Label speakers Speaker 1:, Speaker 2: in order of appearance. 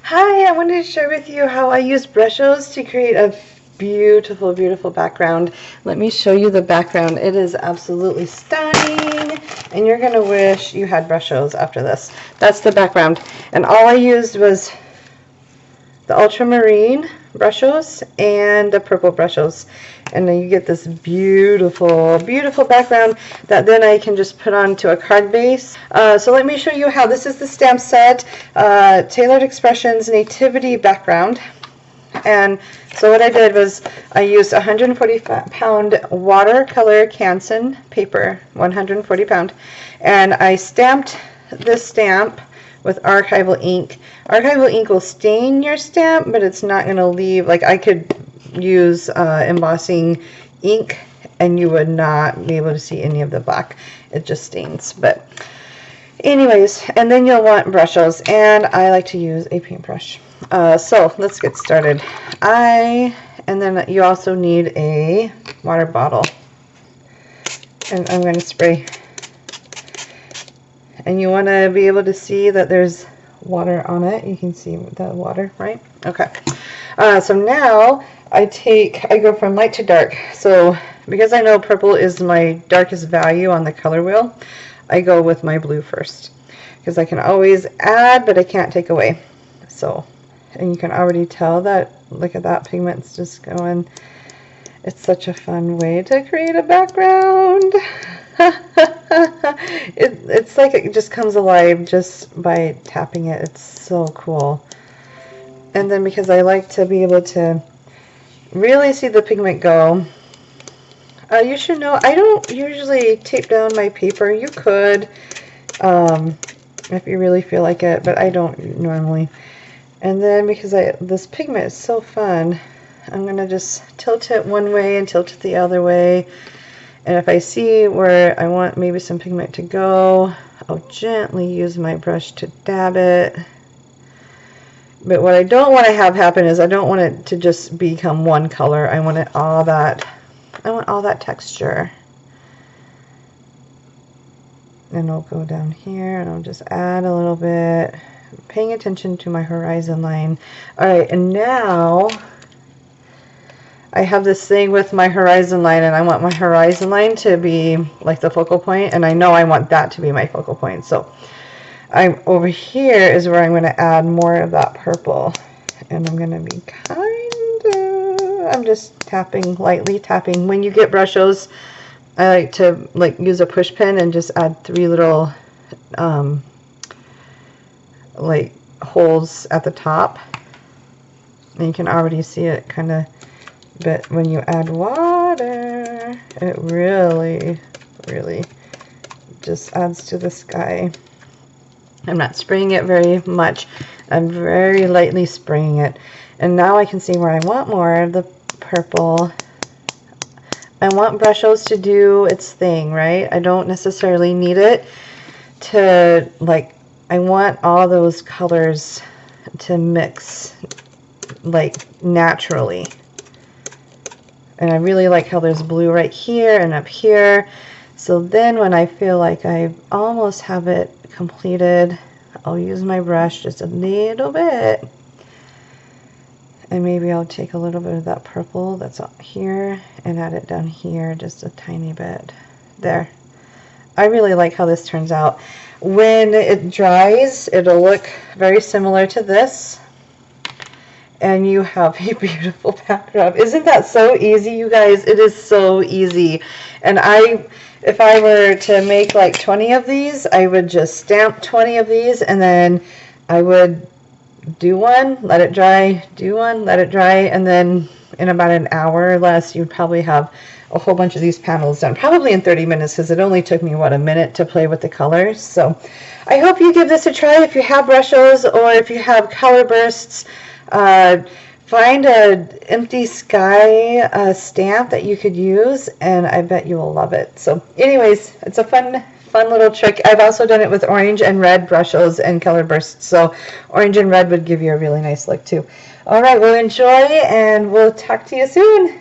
Speaker 1: Hi, I wanted to share with you how I use Brushos to create a beautiful, beautiful background. Let me show you the background. It is absolutely stunning, and you're going to wish you had Brushos after this. That's the background. And all I used was the ultramarine Brushos and the purple Brushos. And then you get this beautiful, beautiful background that then I can just put onto a card base. So let me show you how. This is the stamp set, Tailored Expressions Nativity Background. And so what I did was I used 140-pound watercolor Canson paper, 140 pound, and I stamped this stamp with Archival ink. Archival ink will stain your stamp, but it's not going to leave, like I could use embossing ink and you would not be able to see any of the black. It just stains. But anyways, and then you'll want Brushos, and I like to use a paintbrush. So let's get started. And then you also need a water bottle, and I'm going to spray. And you want to be able to see that there's water on it. You can see the water, right? Okay. So now I go from light to dark. So because I know purple is my darkest value on the color wheel, I go with my blue first, because I can always add, but I can't take away. So, and you can already tell that, look at that, pigment's just going. It's such a fun way to create a background. It's like it just comes alive just by tapping it. It's so cool. And then because I like to be able to really see the pigment go, you should know I don't usually tape down my paper. You could if you really feel like it, but I don't normally. And then because this pigment is so fun, I'm going to just tilt it one way and tilt it the other way. And if I see where I want maybe some pigment to go, I'll gently use my brush to dab it. But what I don't want to have happen is I don't want it to just become one color. I want all that texture. And I'll go down here and I'll just add a little bit, paying attention to my horizon line. Alright, and now I have this thing with my horizon line, and I want my horizon line to be like the focal point, and I know I want that to be my focal point. So over here is where I'm going to add more of that purple, and I'm going to be I'm just tapping, lightly tapping. When you get Brushos, I like to use a push pin and just add 3 little like holes at the top, and you can already see it kind of. But when you add water, it really, really just adds to the sky. I'm not spraying it very much. I'm very lightly spraying it. And now I can see where I want more of the purple. I want Brushos to do its thing, right? I don't necessarily need it to, I want all those colors to mix, naturally. And I really like how there's blue right here and up here. So then when I feel like I almost have it completed, I'll use my brush just a little bit. And maybe I'll take a little bit of that purple that's up here and add it down here just a tiny bit. There. I really like how this turns out. When it dries, it'll look very similar to this. And you have a beautiful background. Isn't that so easy, you guys? It is so easy. And if I were to make 20 of these, I would just stamp 20 of these, and then I would do one, let it dry, do one, let it dry, and then in about an hour or less, you'd probably have a whole bunch of these panels done. Probably in 30 minutes, because it only took me, a minute to play with the colors. So I hope you give this a try if you have Brushos or if you have color bursts. Find an empty sky stamp that you could use, and I bet you will love it. So anyways, it's a fun little trick. I've also done it with orange and red Brushos and color bursts, so orange and red would give you a really nice look too. Alright, well, enjoy, and we'll talk to you soon.